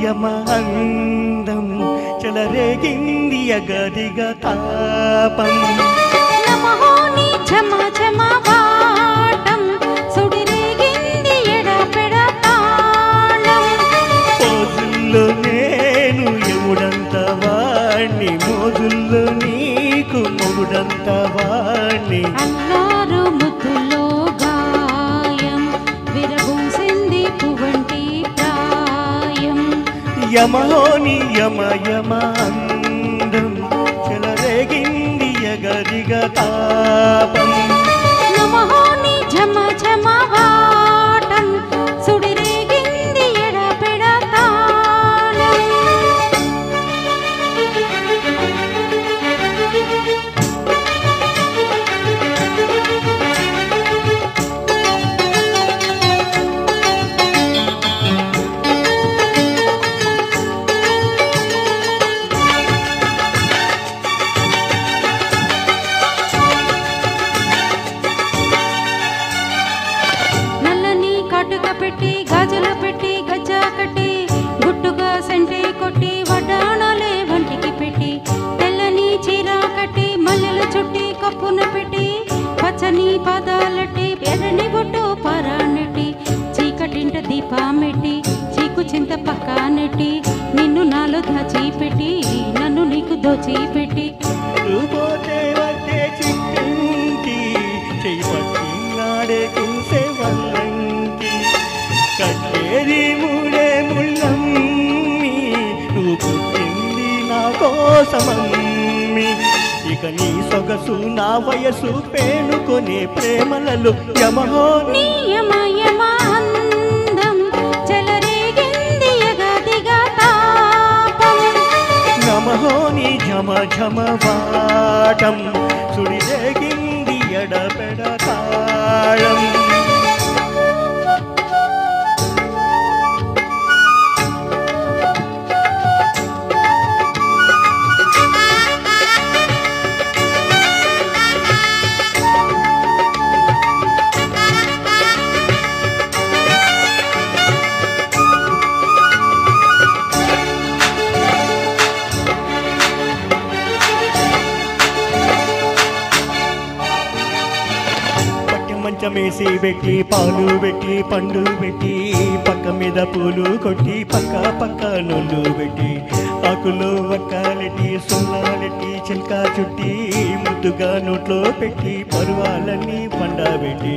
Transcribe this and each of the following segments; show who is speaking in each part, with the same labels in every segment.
Speaker 1: యమ అందం చెలరేగింది అగదిగా తాపం
Speaker 2: నమో నీ ఝమ ఝమ వాటం సుడిరేగింది ఎడపెడ తాళం
Speaker 1: పోజుల్లో నేను ఎముడంత వాణ్ణి మోజుల్లో నీకు మొగుడంత వాణ్ణి
Speaker 2: అల్లారు ముద్దులో గాయం విరబూసింది పువ్వంటి ప్రాయం
Speaker 1: యమలోని యమ యమ అందం చెలరేగింది ఎగదిగా తాపం
Speaker 2: నమో నీ ఝమ ఝమ వాటం సుడిరేగింది ఎడపెడ తాళం నల్లని కాటుక పెట్టి గాజులు పెట్టి గజ్జా కట్టి గుట్టుగా సెంటే కొట్టి వడ్డాణాలే వంటికి పెట్టి తెల్లని చీర కట్టి మల్లెల చుట్టి కప్పున పెట్టి పచ్చని పాదాలట్టి ఎర్రని బొట్టు పరానెట్టి చీకటింట దీపమెట్టి చీకు చింత పక్క నెట్టి నిన్ను నాలో దాచిపెట్టి నన్ను నీకు దోచిపెట్టి
Speaker 1: పోతే వద్దే చిక్కంకి చెయ్యి పట్టి నాడే కూసే వల్లంకి కట్టేది మూడే ముళ్ళమ్మి నువ్వు పుట్టింది నా కోసమమ్మి ఇక నీ సొగసు నా వయసు పేనుకొనే ప్రేమలలో యమహో
Speaker 2: నీ యమ యమ అందం చెలరేగింది ఎగదిగా తాపం
Speaker 1: నమహో నీ ఝమ ఝమ వాటం సుడిరేగింది ఎడపెడ తాళం మంచమేసి పెట్టి పాలు పెట్టి పండు పెట్టి పక్క మీద పూలు కొట్టి పక్క పక్క నొల్లు పెట్టి ఆకులో వక్కాలెట్టి సున్నాలెట్టి చిల్క చుట్టి ముద్దుగా నోట్లో పెట్టి పరువాలన్నీ పండబెట్టి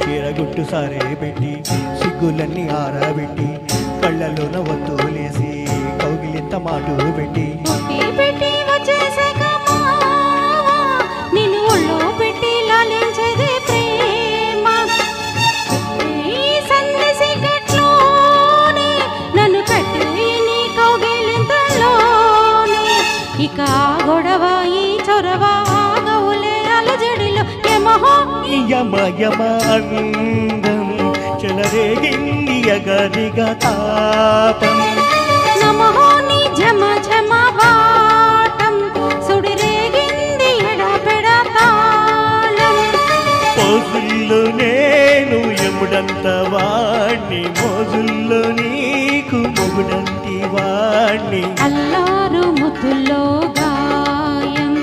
Speaker 1: చీరగుట్టు సారే పెట్టి సిగ్గులన్నీ ఆరబెట్టి కళ్ళలోన వత్తులేసి కౌగిలింత మాటు పెట్టి
Speaker 2: పెట్టి వచ్చేసాక నిన్ను ఒళ్ళో పెట్టి లాలించేది ప్రేమ ఈ సందేశి గట్లోనే నన్ను కట్టి నీ కౌగిలింతలోనే ఇక గొడవ ఈ చొరవ గౌలే అలజడిలో యమహో
Speaker 1: యమ యమ అందం చెలరేగింది ఎగదిగా తాపం
Speaker 2: నమో నీ ఝమ ఝమ వాటం సుడిరేగింది ఎడపెడ తాళం
Speaker 1: పోజుల్లో నేను ఎముడంత వాణ్ణి మోజుల్లో నీకు మొగుడంటి వాణ్ణి
Speaker 2: అల్లారు ముద్దుల్లో గాయం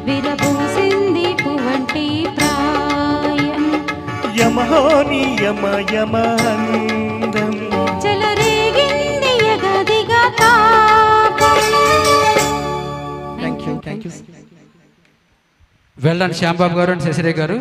Speaker 2: విరబూసింది పువ్వంటి ప్రాయం
Speaker 1: యమహోని యమ యమ అందం
Speaker 2: చెలరేగింది ఎగదిగా తాపం.
Speaker 3: Thank you. Well done Shyam Babu గారు అండ్ శశిరేఖ గారు.